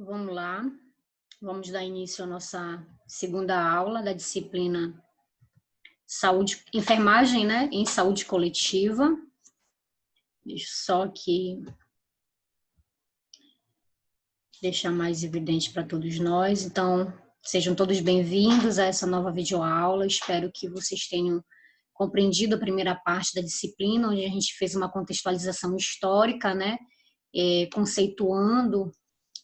Vamos lá, vamos dar início à nossa segunda aula da disciplina Saúde, Enfermagem, né, em Saúde Coletiva. Deixa só aqui deixar mais evidente para todos nós. Então, sejam todos bem-vindos a essa nova videoaula. Espero que vocês tenham compreendido a primeira parte da disciplina, onde a gente fez uma contextualização histórica, né, conceituando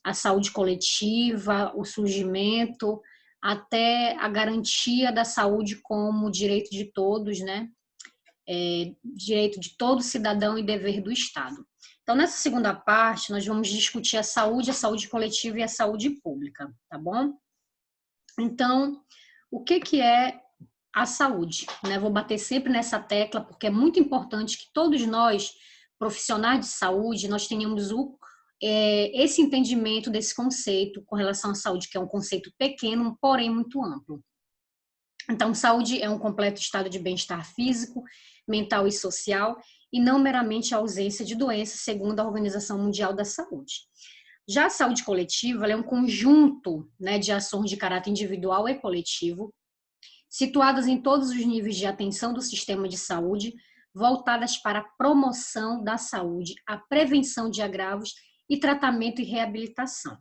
a saúde coletiva, o surgimento, até a garantia da saúde como direito de todos, né? Direito de todo cidadão e dever do Estado. Então, nessa segunda parte, nós vamos discutir a saúde coletiva e a saúde pública, tá bom? Então, o que é a saúde, né? Vou bater sempre nessa tecla, porque é muito importante que todos nós, profissionais de saúde, nós tenhamos esse entendimento desse conceito com relação à saúde, que é um conceito pequeno, porém muito amplo. Então, saúde é um completo estado de bem-estar físico, mental e social, e não meramente a ausência de doenças, segundo a Organização Mundial da Saúde. Já a saúde coletiva é um conjunto, né, de ações de caráter individual e coletivo, situadas em todos os níveis de atenção do sistema de saúde, voltadas para a promoção da saúde, a prevenção de agravos e tratamento e reabilitação,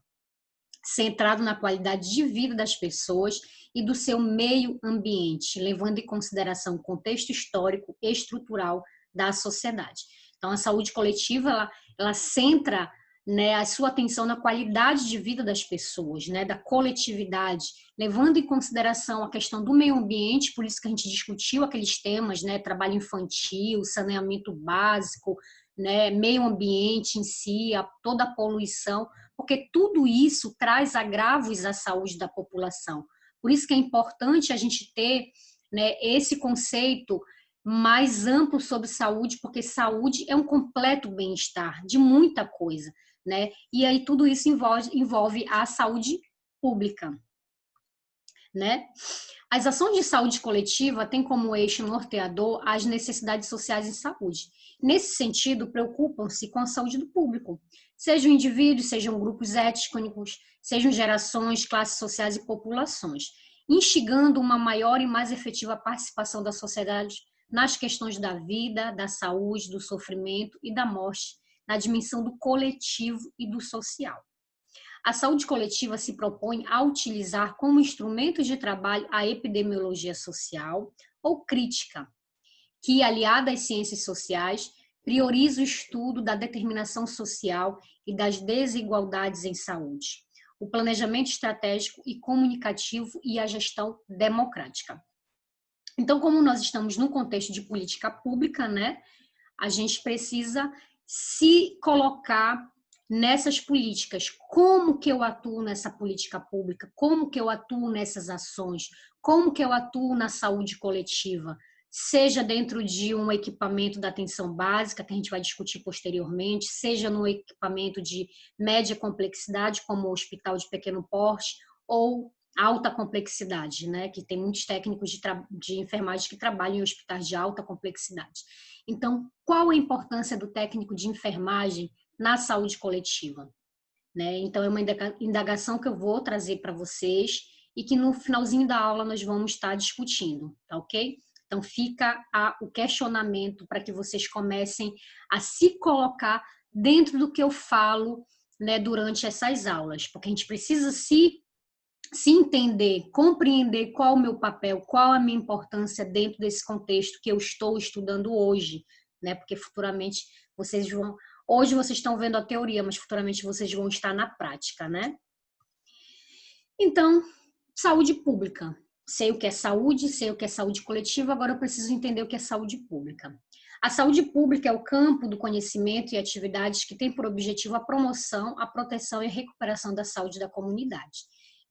centrado na qualidade de vida das pessoas e do seu meio ambiente, levando em consideração o contexto histórico e estrutural da sociedade. Então, a saúde coletiva, ela centra, né, a sua atenção na qualidade de vida das pessoas, né, da coletividade, levando em consideração a questão do meio ambiente, por isso que a gente discutiu aqueles temas, né, trabalho infantil, saneamento básico, né, meio ambiente em si, toda a poluição, porque tudo isso traz agravos à saúde da população. Por isso que é importante a gente ter, né, esse conceito mais amplo sobre saúde, porque saúde é um completo bem-estar de muita coisa, né? E aí tudo isso envolve a saúde pública, né? As ações de saúde coletiva têm como eixo norteador as necessidades sociais em saúde. Nesse sentido, preocupam-se com a saúde do público, sejam indivíduos, sejam grupos étnicos, sejam gerações, classes sociais e populações, instigando uma maior e mais efetiva participação da sociedade nas questões da vida, da saúde, do sofrimento e da morte, na dimensão do coletivo e do social. A saúde coletiva se propõe a utilizar como instrumento de trabalho a epidemiologia social ou crítica, que, aliada às ciências sociais, prioriza o estudo da determinação social e das desigualdades em saúde, o planejamento estratégico e comunicativo e a gestão democrática. Então, como nós estamos num contexto de política pública, né, a gente precisa se colocar nessas políticas. Como que eu atuo nessa política pública? Como que eu atuo nessas ações? Como que eu atuo na saúde coletiva? Seja dentro de um equipamento da atenção básica, que a gente vai discutir posteriormente, seja no equipamento de média complexidade, como o hospital de pequeno porte, ou alta complexidade, né? Que tem muitos técnicos de enfermagem que trabalham em hospitais de alta complexidade. Então, qual a importância do técnico de enfermagem na saúde coletiva? Né? Então, é uma indagação que eu vou trazer para vocês e que no finalzinho da aula nós vamos estar discutindo, tá ok? Então, fica o questionamento para que vocês comecem a se colocar dentro do que eu falo, né, durante essas aulas, porque a gente precisa se entender, compreender qual o meu papel, qual a minha importância dentro desse contexto que eu estou estudando hoje, né? Porque futuramente hoje vocês estão vendo a teoria, mas futuramente vocês vão estar na prática, né? Então, saúde pública. Sei o que é saúde, sei o que é saúde coletiva, agora eu preciso entender o que é saúde pública. A saúde pública é o campo do conhecimento e atividades que tem por objetivo a promoção, a proteção e a recuperação da saúde da comunidade.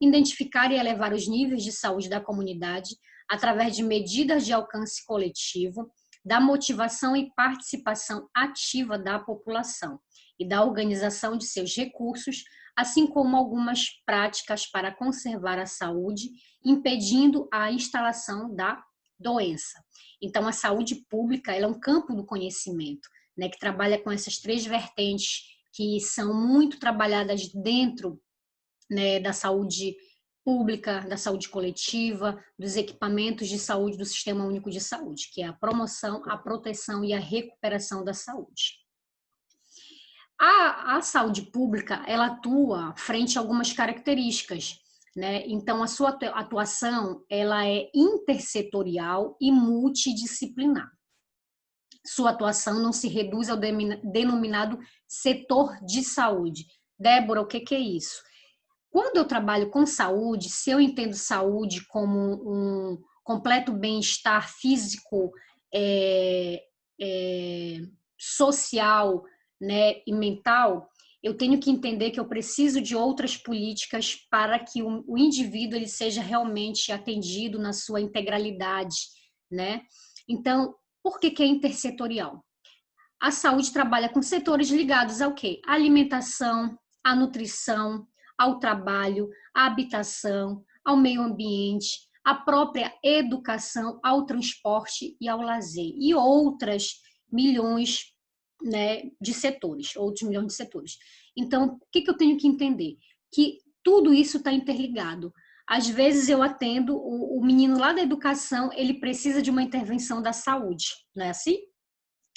Identificar e elevar os níveis de saúde da comunidade através de medidas de alcance coletivo, da motivação e participação ativa da população e da organização de seus recursos, assim como algumas práticas para conservar a saúde, impedindo a instalação da doença. Então, a saúde pública ela é um campo do conhecimento, né, que trabalha com essas três vertentes que são muito trabalhadas dentro né, da saúde pública, da saúde coletiva, dos equipamentos de saúde do Sistema Único de Saúde, que é a promoção, a proteção e a recuperação da saúde. A saúde pública, ela atua frente a algumas características, né? Então, a sua atuação, ela é intersetorial e multidisciplinar. Sua atuação não se reduz ao denominado setor de saúde. Débora, o que é isso? Quando eu trabalho com saúde, se eu entendo saúde como um completo bem-estar físico, é, social, né, e mental, eu tenho que entender que eu preciso de outras políticas para que o indivíduo ele seja realmente atendido na sua integralidade, né? Então, por que é intersetorial? A saúde trabalha com setores ligados ao quê? A alimentação, a nutrição, ao trabalho, à habitação, ao meio ambiente, à própria educação, ao transporte e ao lazer. E outras milhões, né, de setores, outros milhões de setores. Então, o que eu tenho que entender? Que tudo isso está interligado. Às vezes eu atendo o menino lá da educação, ele precisa de uma intervenção da saúde, não é assim?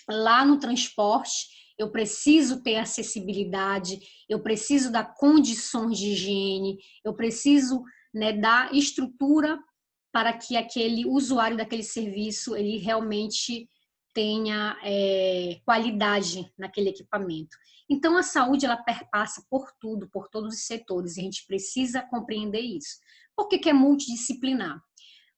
Lá no transporte, eu preciso ter acessibilidade, eu preciso dar condições de higiene, eu preciso, né, dar estrutura para que aquele usuário daquele serviço ele realmente tenha qualidade naquele equipamento. Então, a saúde ela perpassa por tudo, por todos os setores, e a gente precisa compreender isso. Por que é multidisciplinar?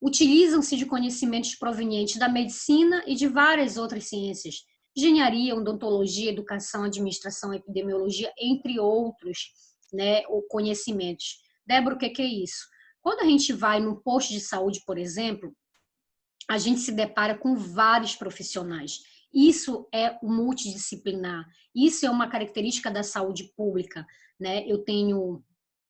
Utilizam-se de conhecimentos provenientes da medicina e de várias outras ciências, engenharia, odontologia, educação, administração, epidemiologia, entre outros, né, conhecimentos. Débora, o que é isso? Quando a gente vai num posto de saúde, por exemplo, a gente se depara com vários profissionais. Isso é multidisciplinar. Isso é uma característica da saúde pública, né? Eu tenho,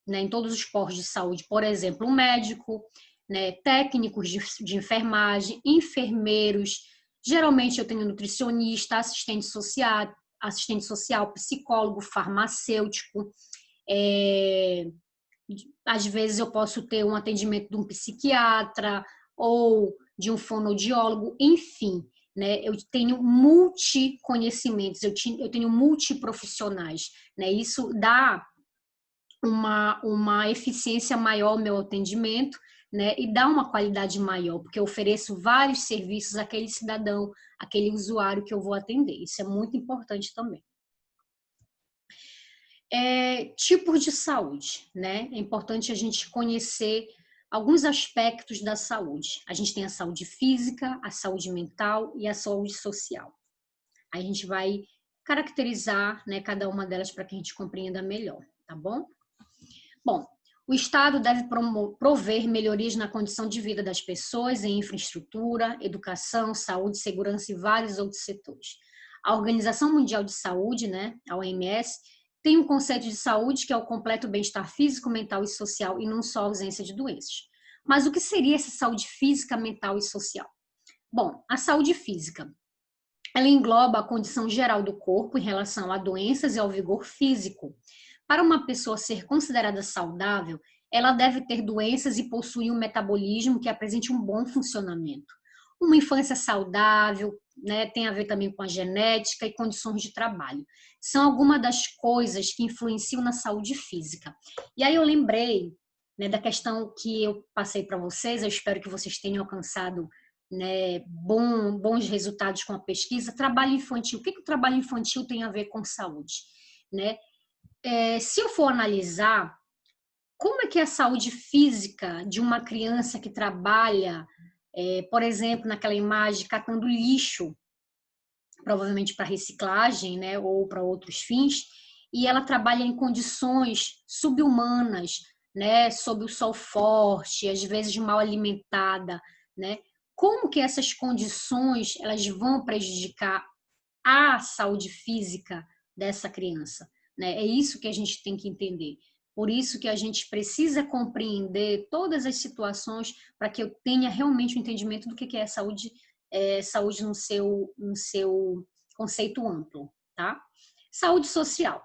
né, em todos os postos de saúde, por exemplo, um médico, né, técnicos de enfermagem, enfermeiros. Geralmente eu tenho nutricionista, assistente social, psicólogo, farmacêutico. Às vezes eu posso ter um atendimento de um psiquiatra ou de um fonoaudiólogo, enfim, né? Eu tenho multiconhecimentos, eu tenho multiprofissionais, né? Isso dá uma eficiência maior ao meu atendimento, né? E dá uma qualidade maior, porque eu ofereço vários serviços àquele cidadão, àquele usuário que eu vou atender. Isso é muito importante também. Tipos de saúde, né? É importante a gente conhecer alguns aspectos da saúde. A gente tem a saúde física, a saúde mental e a saúde social. Aí a gente vai caracterizar, né, cada uma delas para que a gente compreenda melhor, tá bom? Bom, o Estado deve prover melhorias na condição de vida das pessoas em infraestrutura, educação, saúde, segurança e vários outros setores. A Organização Mundial de Saúde, né, a OMS, tem um conceito de saúde que é o completo bem-estar físico, mental e social e não só a ausência de doenças. Mas o que seria essa saúde física, mental e social? Bom, a saúde física, ela engloba a condição geral do corpo em relação a doenças e ao vigor físico. Para uma pessoa ser considerada saudável, ela deve ter doenças e possuir um metabolismo que apresente um bom funcionamento. Uma infância saudável, né, tem a ver também com a genética e condições de trabalho. São algumas das coisas que influenciam na saúde física. E aí eu lembrei, né, da questão que eu passei para vocês, eu espero que vocês tenham alcançado, né, bons resultados com a pesquisa. Trabalho infantil. O que o trabalho infantil tem a ver com saúde? Né? Se eu for analisar como é que é a saúde física de uma criança que trabalha, por exemplo, naquela imagem, catando lixo, provavelmente para reciclagem, né, ou para outros fins, e ela trabalha em condições subhumanas, né, sob o sol forte, às vezes mal alimentada, né? Como que essas condições elas vão prejudicar a saúde física dessa criança, né? É isso que a gente tem que entender. Por isso que a gente precisa compreender todas as situações para que eu tenha realmente o um entendimento do que é saúde, saúde no seu conceito amplo, tá? Saúde social.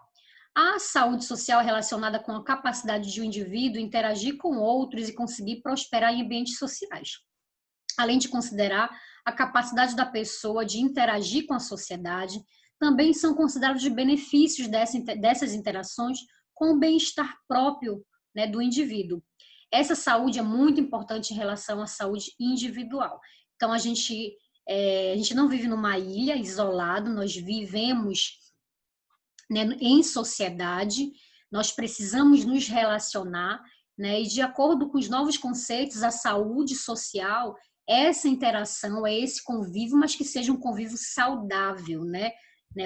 A saúde social é relacionada com a capacidade de um indivíduo interagir com outros e conseguir prosperar em ambientes sociais, além de considerar a capacidade da pessoa de interagir com a sociedade. Também são considerados os benefícios dessas interações com o bem-estar próprio, né, do indivíduo. Essa saúde é muito importante em relação à saúde individual. Então, a gente não vive numa ilha isolado, nós vivemos, né, em sociedade, nós precisamos nos relacionar, né, e de acordo com os novos conceitos, a saúde social é essa interação, é esse convívio, mas que seja um convívio saudável, né?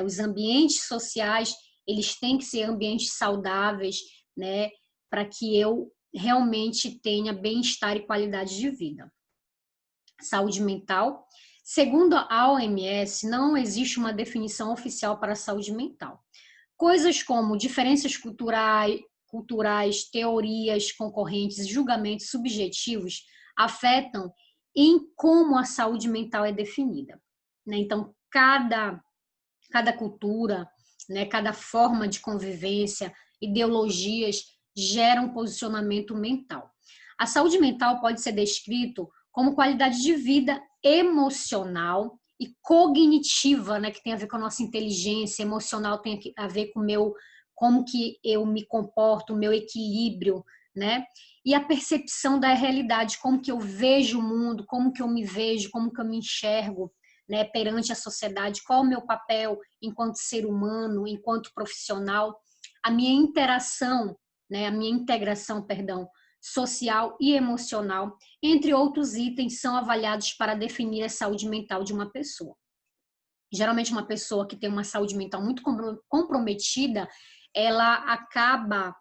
Os ambientes sociais, eles têm que ser ambientes saudáveis, né, para que eu realmente tenha bem-estar e qualidade de vida. Saúde mental. Segundo a OMS, não existe uma definição oficial para a saúde mental. Coisas como diferenças culturais, teorias concorrentes e julgamentos subjetivos afetam em como a saúde mental é definida. Então, cada cultura, né, cada forma de convivência, ideologias geram um posicionamento mental. A saúde mental pode ser descrito como qualidade de vida emocional e cognitiva, né, que tem a ver com a nossa inteligência emocional, tem a ver com como que eu me comporto, o meu equilíbrio, né? E a percepção da realidade, como que eu vejo o mundo, como que eu me vejo, como que eu me enxergo, né, perante a sociedade, qual o meu papel enquanto ser humano, enquanto profissional, a minha interação, né, a minha integração, perdão, social e emocional, entre outros itens, são avaliados para definir a saúde mental de uma pessoa. Geralmente, uma pessoa que tem uma saúde mental muito comprometida, ela acaba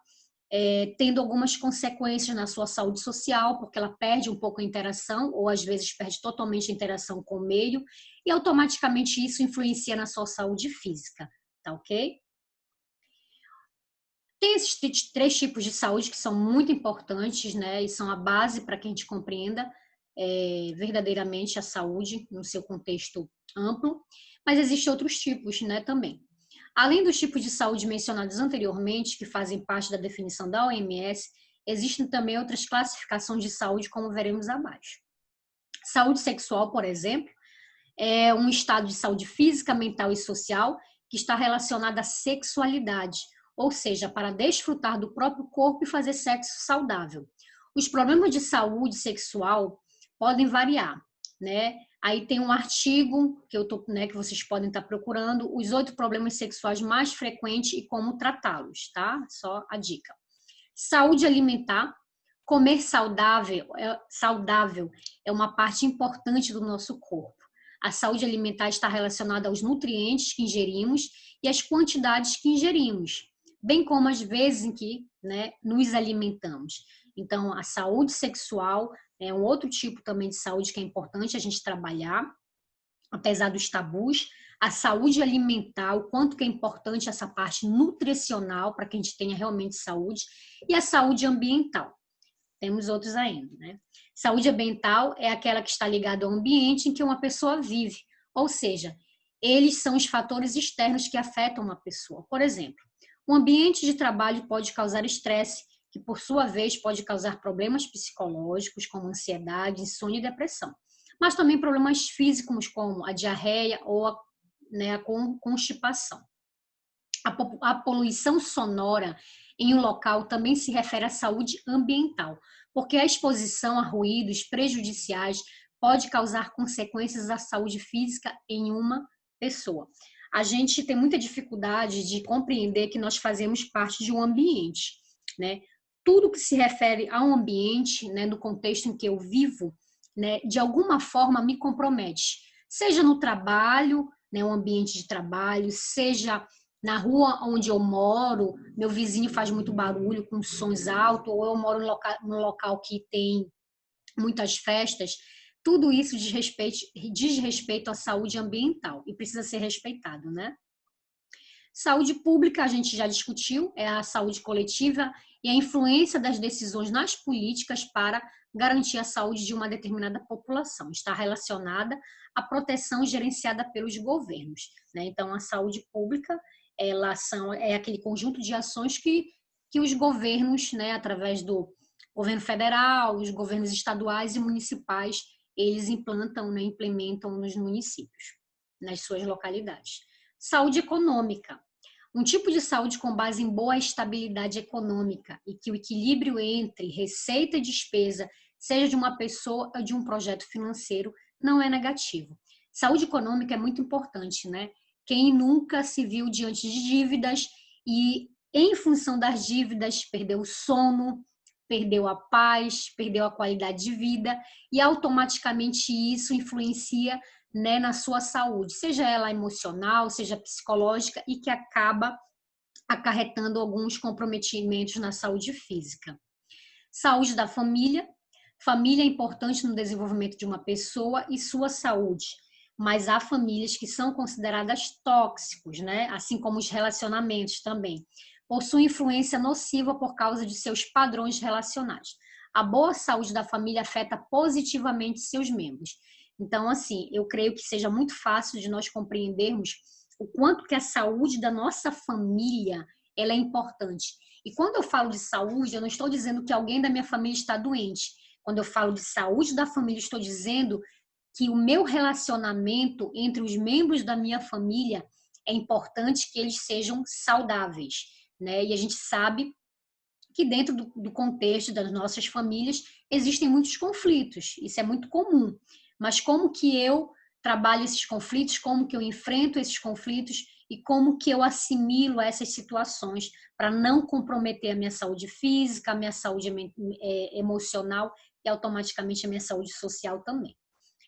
tendo algumas consequências na sua saúde social, porque ela perde um pouco a interação, ou às vezes perde totalmente a interação com o meio, e automaticamente isso influencia na sua saúde física, tá ok? Tem esses três tipos de saúde que são muito importantes, né, e são a base para que a gente compreenda verdadeiramente a saúde no seu contexto amplo, mas existem outros tipos, né, também. Além dos tipos de saúde mencionados anteriormente, que fazem parte da definição da OMS, existem também outras classificações de saúde, como veremos abaixo. Saúde sexual, por exemplo, é um estado de saúde física, mental e social que está relacionado à sexualidade, ou seja, para desfrutar do próprio corpo e fazer sexo saudável. Os problemas de saúde sexual podem variar, né? Aí tem um artigo que vocês podem estar procurando, os 8 problemas sexuais mais frequentes e como tratá-los, tá? Só a dica. Saúde alimentar. Comer saudável é uma parte importante do nosso corpo. A saúde alimentar está relacionada aos nutrientes que ingerimos e às quantidades que ingerimos, bem como as vezes em que, né, nos alimentamos. Então, a saúde sexual é um outro tipo também de saúde que é importante a gente trabalhar, apesar dos tabus. A saúde alimentar, o quanto que é importante essa parte nutricional para que a gente tenha realmente saúde, e a saúde ambiental. Temos outros ainda, né? Saúde ambiental é aquela que está ligada ao ambiente em que uma pessoa vive, ou seja, eles são os fatores externos que afetam uma pessoa. Por exemplo, o ambiente de trabalho pode causar estresse, que por sua vez pode causar problemas psicológicos, como ansiedade, insônia e depressão. Mas também problemas físicos, como a diarreia ou a constipação. A poluição sonora em um local também se refere à saúde ambiental, porque a exposição a ruídos prejudiciais pode causar consequências à saúde física em uma pessoa. A gente tem muita dificuldade de compreender que nós fazemos parte de um ambiente, né? Tudo que se refere a um ambiente, né, no contexto em que eu vivo, né, de alguma forma me compromete, seja no trabalho, né, um ambiente de trabalho, seja na rua onde eu moro, meu vizinho faz muito barulho com sons altos, ou eu moro num local que tem muitas festas, tudo isso diz respeito à saúde ambiental e precisa ser respeitado, né? Saúde pública, a gente já discutiu, é a saúde coletiva e a influência das decisões nas políticas para garantir a saúde de uma determinada população. Está relacionada à proteção gerenciada pelos governos, né? Então, a saúde pública é aquele conjunto de ações que os governos, né, através do governo federal, os governos estaduais e municipais, eles implantam, né, implementam nos municípios, nas suas localidades. Saúde econômica. Um tipo de saúde com base em boa estabilidade econômica e que o equilíbrio entre receita e despesa, seja de uma pessoa ou de um projeto financeiro, não é negativo. Saúde econômica é muito importante, né? Quem nunca se viu diante de dívidas e, em função das dívidas, perdeu o sono, perdeu a paz, perdeu a qualidade de vida e automaticamente isso influencia, né, na sua saúde, seja ela emocional, seja psicológica e que acaba acarretando alguns comprometimentos na saúde física. Saúde da família. Família é importante no desenvolvimento de uma pessoa e sua saúde, mas há famílias que são consideradas tóxicos, né? Assim como os relacionamentos também. Possuem influência nociva por causa de seus padrões relacionais. A boa saúde da família afeta positivamente seus membros. Então, assim, eu creio que seja muito fácil de nós compreendermos o quanto que a saúde da nossa família ela é importante. E quando eu falo de saúde, eu não estou dizendo que alguém da minha família está doente. Quando eu falo de saúde da família, estou dizendo que o meu relacionamento entre os membros da minha família é importante que eles sejam saudáveis, né? E a gente sabe que dentro do contexto das nossas famílias existem muitos conflitos, isso é muito comum. Mas como que eu trabalho esses conflitos, como que eu enfrento esses conflitos e como que eu assimilo essas situações para não comprometer a minha saúde física, a minha saúde emocional e automaticamente a minha saúde social também.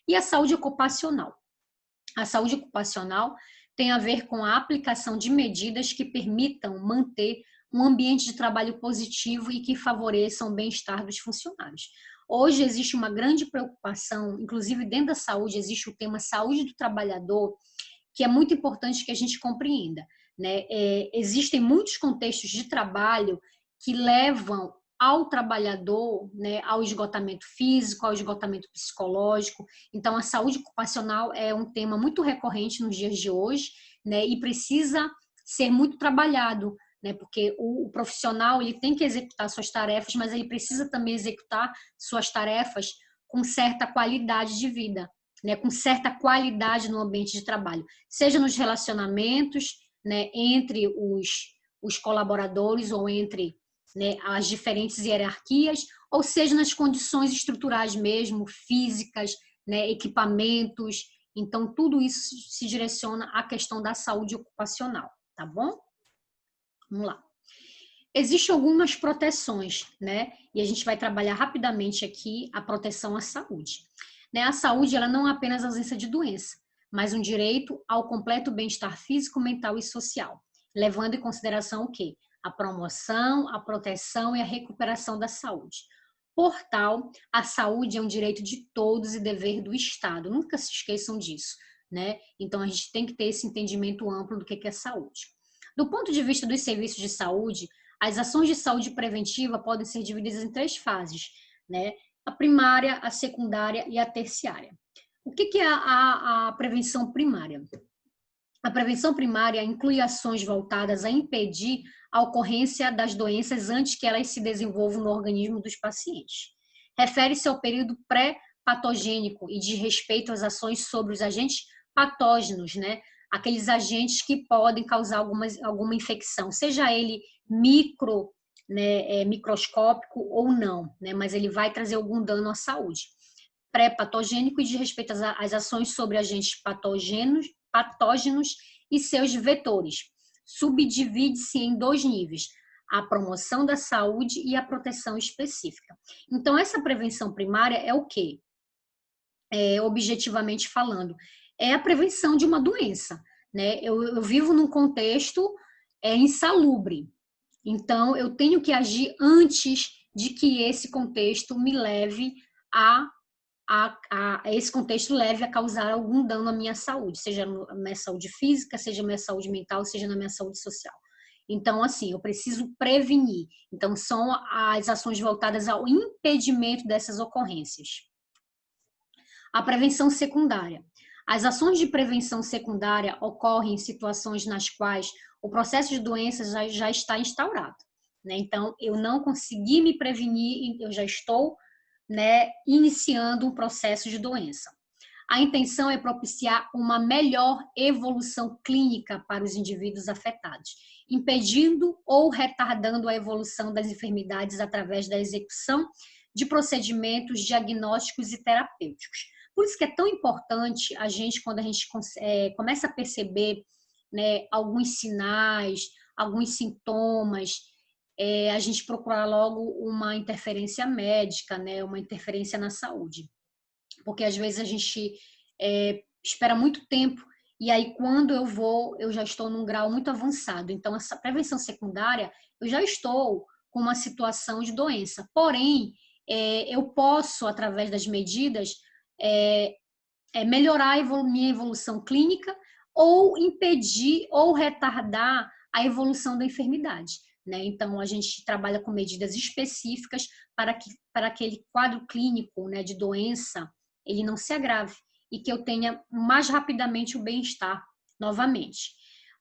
E a saúde ocupacional. A saúde ocupacional tem a ver com a aplicação de medidas que permitam manter um ambiente de trabalho positivo e que favoreçam o bem-estar dos funcionários. Hoje existe uma grande preocupação, inclusive dentro da saúde, existe o tema saúde do trabalhador, que é muito importante que a gente compreenda, né? Existem muitos contextos de trabalho que levam ao trabalhador, né, ao esgotamento físico, ao esgotamento psicológico. Então, a saúde ocupacional é um tema muito recorrente nos dias de hoje, né, e precisa ser muito trabalhado, né, porque o profissional ele tem que executar suas tarefas, mas ele precisa também executar suas tarefas com certa qualidade de vida, né, com certa qualidade no ambiente de trabalho, seja nos relacionamentos, né, entre os colaboradores ou entre, né, as diferentes hierarquias, ou seja, nas condições estruturais mesmo, físicas, né, equipamentos. Então, tudo isso se direciona à questão da saúde ocupacional, tá bom? Vamos lá. Existem algumas proteções, né? E a gente vai trabalhar rapidamente aqui a proteção à saúde. Né? A saúde, ela não é apenas a ausência de doença, mas um direito ao completo bem-estar físico, mental e social, levando em consideração o quê? A promoção, a proteção e a recuperação da saúde. Por tal, a saúde é um direito de todos e dever do Estado. Nunca se esqueçam disso, né? Então, a gente tem que ter esse entendimento amplo do que é saúde. Do ponto de vista dos serviços de saúde, as ações de saúde preventiva podem ser divididas em 3 fases, né? A primária, a secundária e a terciária. O que é a prevenção primária? A prevenção primária inclui ações voltadas a impedir a ocorrência das doenças antes que elas se desenvolvam no organismo dos pacientes. Refere-se ao período pré-patogênico e diz respeito às ações sobre os agentes patógenos, né? Aqueles agentes que podem causar alguma infecção, seja ele micro, né, microscópico ou não, né? Mas ele vai trazer algum dano à saúde. Pré-patogênico e diz respeito às ações sobre agentes patógenos e seus vetores. Subdivide-se em 2 níveis, a promoção da saúde e a proteção específica. Então, essa prevenção primária é o quê? Objetivamente falando, é a prevenção de uma doença, né? Eu vivo num contexto insalubre, então eu tenho que agir antes de que esse contexto me leve esse contexto leve a causar algum dano à minha saúde, seja na minha saúde física, seja na minha saúde mental, seja na minha saúde social. Então, assim, eu preciso prevenir. Então, são as ações voltadas ao impedimento dessas ocorrências. A prevenção secundária. As ações de prevenção secundária ocorrem em situações nas quais o processo de doença já está instaurado, né? Então, eu não consegui me prevenir, eu já estou, né, iniciando um processo de doença. A intenção é propiciar uma melhor evolução clínica para os indivíduos afetados, impedindo ou retardando a evolução das enfermidades através da execução de procedimentos diagnósticos e terapêuticos. Por isso que é tão importante a gente, quando a gente começa a perceber, né, alguns sinais, alguns sintomas, a gente procurar logo uma interferência médica, né, uma interferência na saúde. Porque às vezes a gente espera muito tempo e aí quando eu já estou num grau muito avançado. Então, essa prevenção secundária, eu já estou com uma situação de doença. Porém, eu posso, através das medidas, melhorar minha evolução clínica ou impedir ou retardar a evolução da enfermidade, né? Então, a gente trabalha com medidas específicas para aquele quadro clínico, né, de doença, ele não se agrave e que eu tenha mais rapidamente o bem-estar novamente.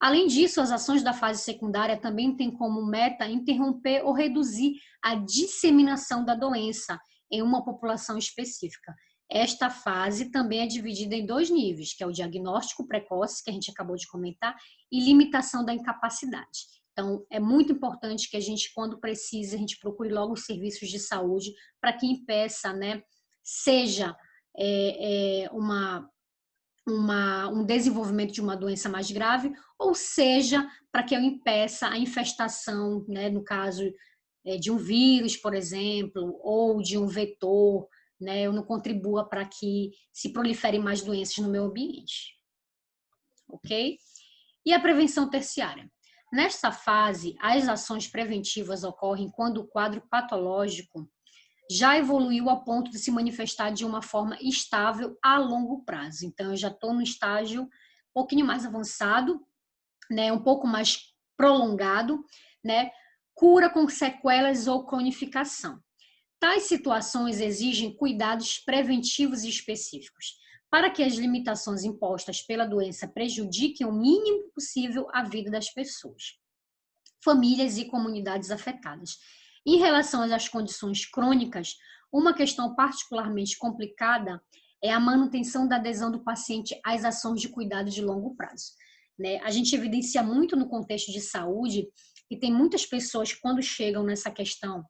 Além disso, as ações da fase secundária também têm como meta interromper ou reduzir a disseminação da doença em uma população específica. Esta fase também é dividida em 2 níveis, que é o diagnóstico precoce, que a gente acabou de comentar, e limitação da incapacidade. Então, é muito importante que a gente, quando precisa, a gente procure logo os serviços de saúde para que impeça, né, seja um desenvolvimento de uma doença mais grave, ou seja, para que eu impeça a infestação, né, no caso de um vírus, por exemplo, ou de um vetor, né, eu não contribua para que se proliferem mais doenças no meu ambiente. Ok? E a prevenção terciária? Nesta fase, as ações preventivas ocorrem quando o quadro patológico já evoluiu a ponto de se manifestar de uma forma estável a longo prazo. Então, eu já estou no estágio um pouquinho mais avançado, né, um pouco mais prolongado, né, cura com sequelas ou cronificação. Tais situações exigem cuidados preventivos e específicos, para que as limitações impostas pela doença prejudiquem o mínimo possível a vida das pessoas, famílias e comunidades afetadas. Em relação às condições crônicas, uma questão particularmente complicada é a manutenção da adesão do paciente às ações de cuidado de longo prazo, né? A gente evidencia muito no contexto de saúde que tem muitas pessoas, quando chegam nessa questão,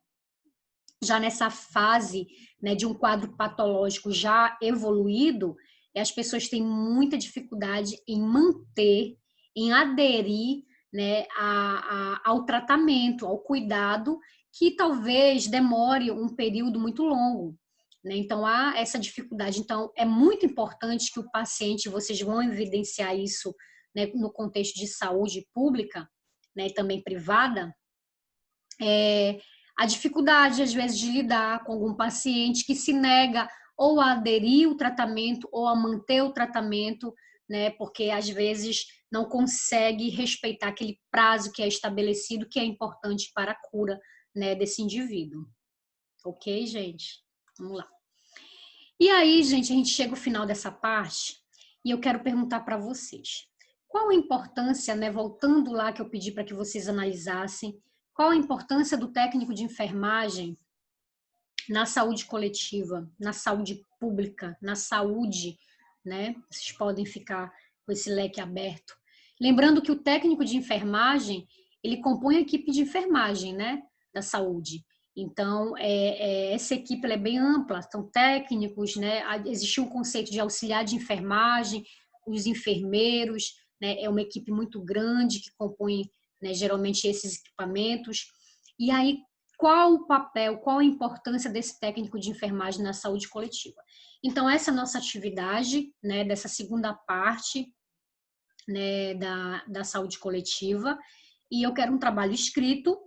já nessa fase, né, de um quadro patológico já evoluído, as pessoas têm muita dificuldade em manter, em aderir, né, ao tratamento, ao cuidado, que talvez demore um período muito longo, né? Então, há essa dificuldade. Então, é muito importante que o paciente, vocês vão evidenciar isso, né, no contexto de saúde pública, né, e também privada, a dificuldade, às vezes, de lidar com algum paciente que se nega ou a aderir ao tratamento ou a manter o tratamento, né, porque às vezes não consegue respeitar aquele prazo que é estabelecido, que é importante para a cura, né, desse indivíduo. Ok, gente? Vamos lá. E aí, gente, a gente chega ao final dessa parte e eu quero perguntar para vocês. Qual a importância, né, voltando lá que eu pedi para que vocês analisassem, qual a importância do técnico de enfermagem na saúde coletiva, na saúde pública, na saúde, né? Vocês podem ficar com esse leque aberto. Lembrando que o técnico de enfermagem, ele compõe a equipe de enfermagem, né, da saúde. Então, essa equipe ela é bem ampla, são técnicos, né? Existe um conceito de auxiliar de enfermagem, os enfermeiros, né? É uma equipe muito grande que compõe, né, geralmente esses equipamentos. E aí, qual o papel, qual a importância desse técnico de enfermagem na saúde coletiva? Então, essa é a nossa atividade, né, dessa segunda parte, né, da saúde coletiva, e eu quero um trabalho escrito.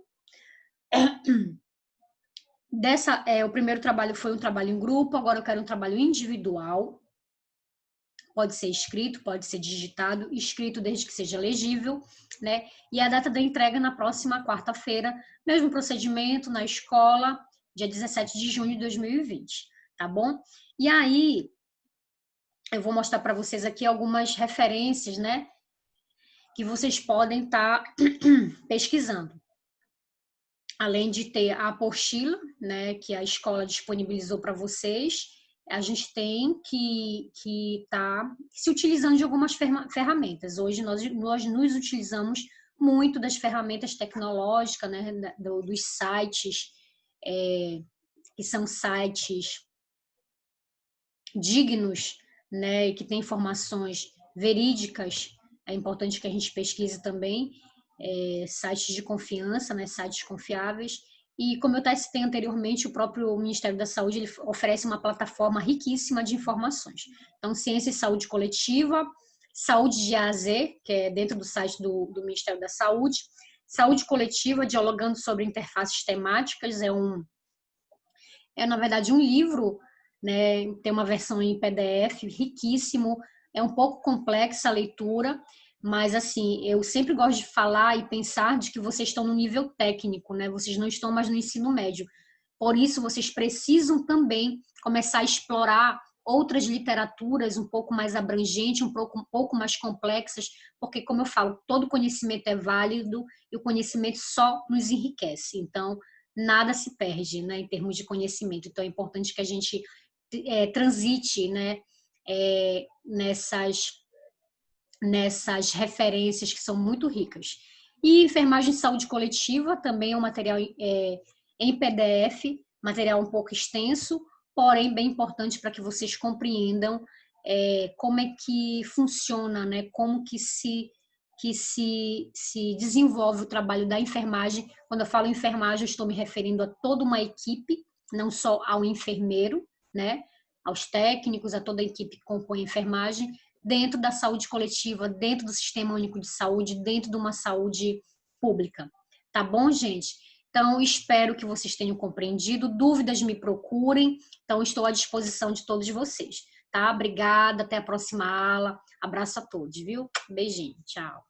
O primeiro trabalho foi um trabalho em grupo, agora eu quero um trabalho individual. Pode ser escrito, pode ser digitado, escrito desde que seja legível, né? E a data da entrega na próxima quarta-feira, mesmo procedimento na escola, dia 17 de junho de 2020, tá bom? E aí, eu vou mostrar para vocês aqui algumas referências, né? que vocês podem estar pesquisando. Além de ter a apostila, né, que a escola disponibilizou para vocês, a gente tem que estar se utilizando de algumas ferramentas. Hoje nós nos utilizamos muito das ferramentas tecnológicas, né, dos sites, que são sites dignos, né, que tem informações verídicas. É importante que a gente pesquise também sites de confiança, né, sites confiáveis. E como eu até citei anteriormente, o próprio Ministério da Saúde ele oferece uma plataforma riquíssima de informações. Então, ciência e saúde coletiva, saúde de A a Z, que é dentro do site do Ministério da Saúde, saúde coletiva, dialogando sobre interfaces temáticas, na verdade um livro, né, tem uma versão em PDF riquíssimo, é um pouco complexa a leitura, mas assim, eu sempre gosto de falar e pensar de que vocês estão no nível técnico, né? Vocês não estão mais no ensino médio. Por isso, vocês precisam também começar a explorar outras literaturas um pouco mais abrangentes, um pouco mais complexas, porque, como eu falo, todo conhecimento é válido e o conhecimento só nos enriquece. Então, nada se perde, né, em termos de conhecimento. Então, é importante que a gente transite, né, nessas referências que são muito ricas. E enfermagem de saúde coletiva também é um material em PDF, material um pouco extenso, porém bem importante para que vocês compreendam como é que funciona, né? Como que se desenvolve o trabalho da enfermagem. Quando eu falo enfermagem, eu estou me referindo a toda uma equipe, não só ao enfermeiro, né? Aos técnicos, a toda a equipe que compõe a enfermagem, dentro da saúde coletiva, dentro do Sistema Único de Saúde, dentro de uma saúde pública. Tá bom, gente? Então, espero que vocês tenham compreendido. Dúvidas, me procurem. Então, estou à disposição de todos vocês. Tá? Obrigada, até a próxima aula. Abraço a todos, viu? Beijinho, tchau.